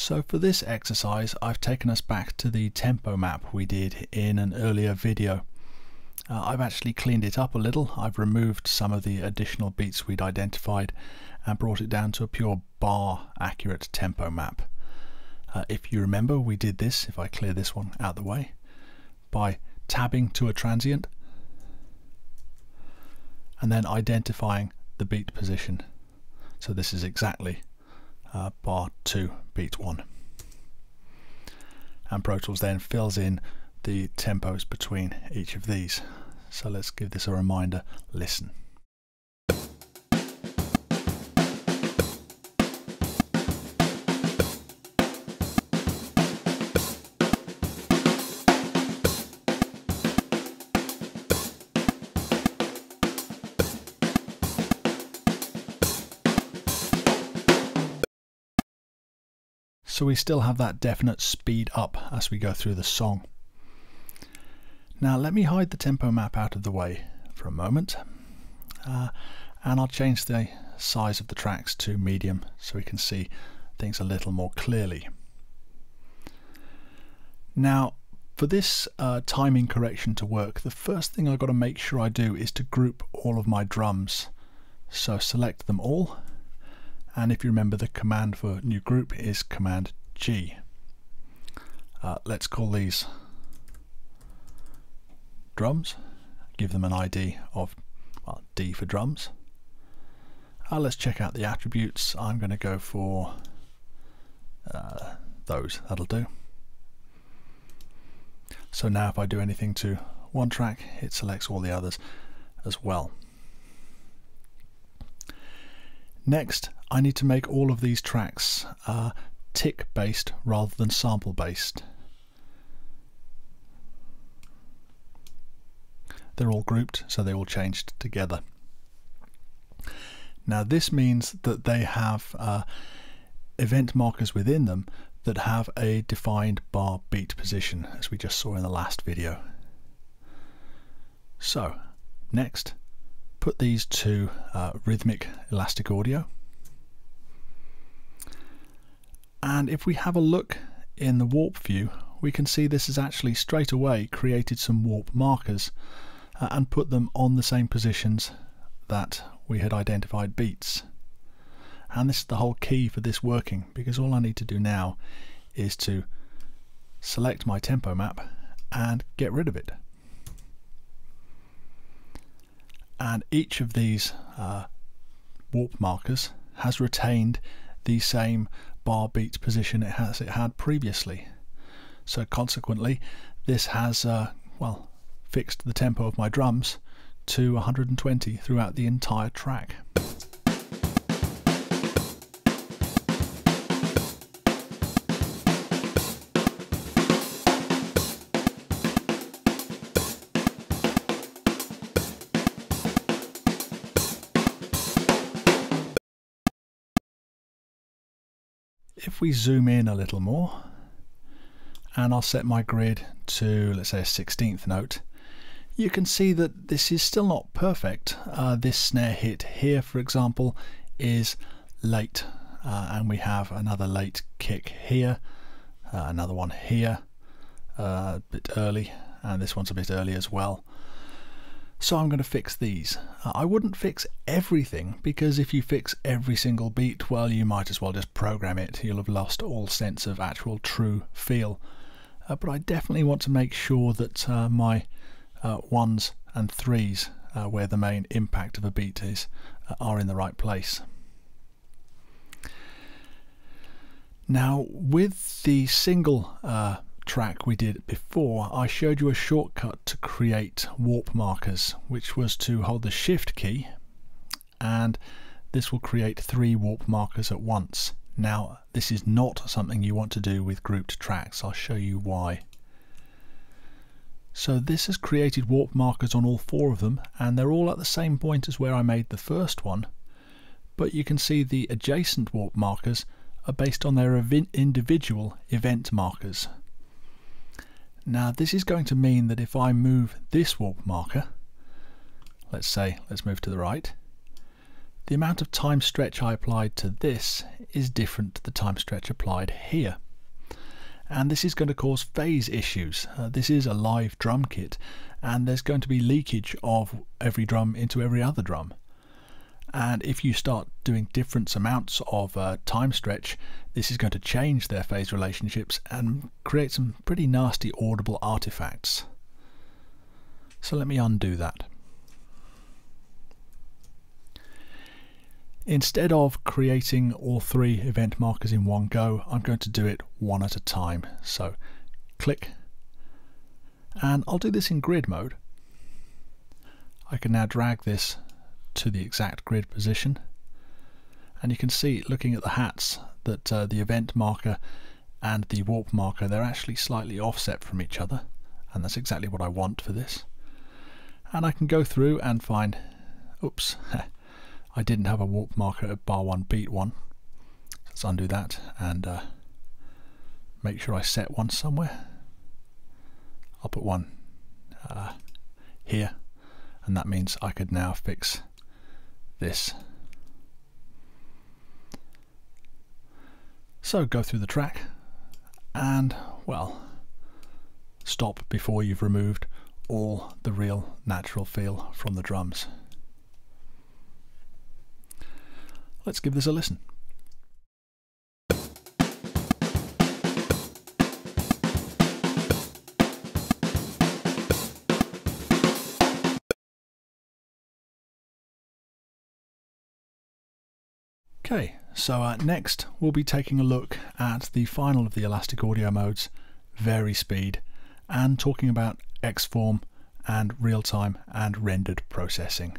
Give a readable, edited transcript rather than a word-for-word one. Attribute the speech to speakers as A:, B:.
A: So for this exercise I've taken us back to the tempo map we did in an earlier video. I've actually cleaned it up a little. I've removed some of the additional beats we'd identified and brought it down to a pure bar accurate tempo map. If you remember, we did this, if I clear this one out the way, by tabbing to a transient and then identifying the beat position. So this is exactly bar 2 beat 1, and Pro Tools then fills in the tempos between each of these. So let's give this a reminder. Listen. So we still have that definite speed up as we go through the song. Now let me hide the tempo map out of the way for a moment, and I'll change the size of the tracks to medium so we can see things a little more clearly. Now for this timing correction to work, the first thing I've got to make sure I do is to group all of my drums. So select them all, and if you remember, the command for new group is Command G. Let's call these drums, give them an ID of D for drums. Let's check out the attributes. I'm going to go for those, that'll do. So now if I do anything to one track, it selects all the others as well. Next, I need to make all of these tracks tick based rather than sample based. They're all grouped, so they all changed together. Now this means that they have event markers within them that have a defined bar beat position, as we just saw in the last video. So next, put these to rhythmic elastic audio, and if we have a look in the warp view, we can see this has actually straight away created some warp markers and put them on the same positions that we had identified beats. And this is the whole key for this working, because all I need to do now is to select my tempo map and get rid of it. And each of these warp markers has retained the same bar beat position it had previously. So consequently, this has fixed the tempo of my drums to 120 throughout the entire track. If we zoom in a little more, and I'll set my grid to, let's say, a 16th note, you can see that this is still not perfect. This snare hit here, for example, is late, and we have another late kick here, another one here, a bit early, and this one's a bit early as well. So I'm going to fix these. I wouldn't fix everything, because if you fix every single beat, well, you might as well just program it. You'll have lost all sense of actual true feel. But I definitely want to make sure that my ones and threes, where the main impact of a beat is, are in the right place. Now with the single track we did before, I showed you a shortcut to create warp markers, which was to hold the Shift key, and this will create 3 warp markers at once. Now this is not something you want to do with grouped tracks. I'll show you why. So this has created warp markers on all 4 of them, and they're all at the same point as where I made the first one, but you can see the adjacent warp markers are based on their individual event markers. Now this is going to mean that if I move this warp marker, let's move to the right, the amount of time stretch I applied to this is different to the time stretch applied here. And this is going to cause phase issues. This is a live drum kit, and there's going to be leakage of every drum into every other drum. And if you start doing different amounts of time stretch, this is going to change their phase relationships and create some pretty nasty audible artifacts. So let me undo that. Instead of creating all 3 event markers in one go, I'm going to do it one at a time. So click, and I'll do this in grid mode. I can now drag this to the exact grid position, and you can see, looking at the hats, that the event marker and the warp marker, they're actually slightly offset from each other, and that's exactly what I want for this. And I can go through and find, oops, I didn't have a warp marker at bar 1 beat 1. Let's undo that and make sure I set one somewhere. I'll put one here, and that means I could now fix this. So go through the track and, well, stop before you've removed all the real natural feel from the drums. Let's give this a listen. Okay, so next we'll be taking a look at the final of the Elastic Audio modes, Vari-Speed, and talking about Xform and real-time and rendered processing.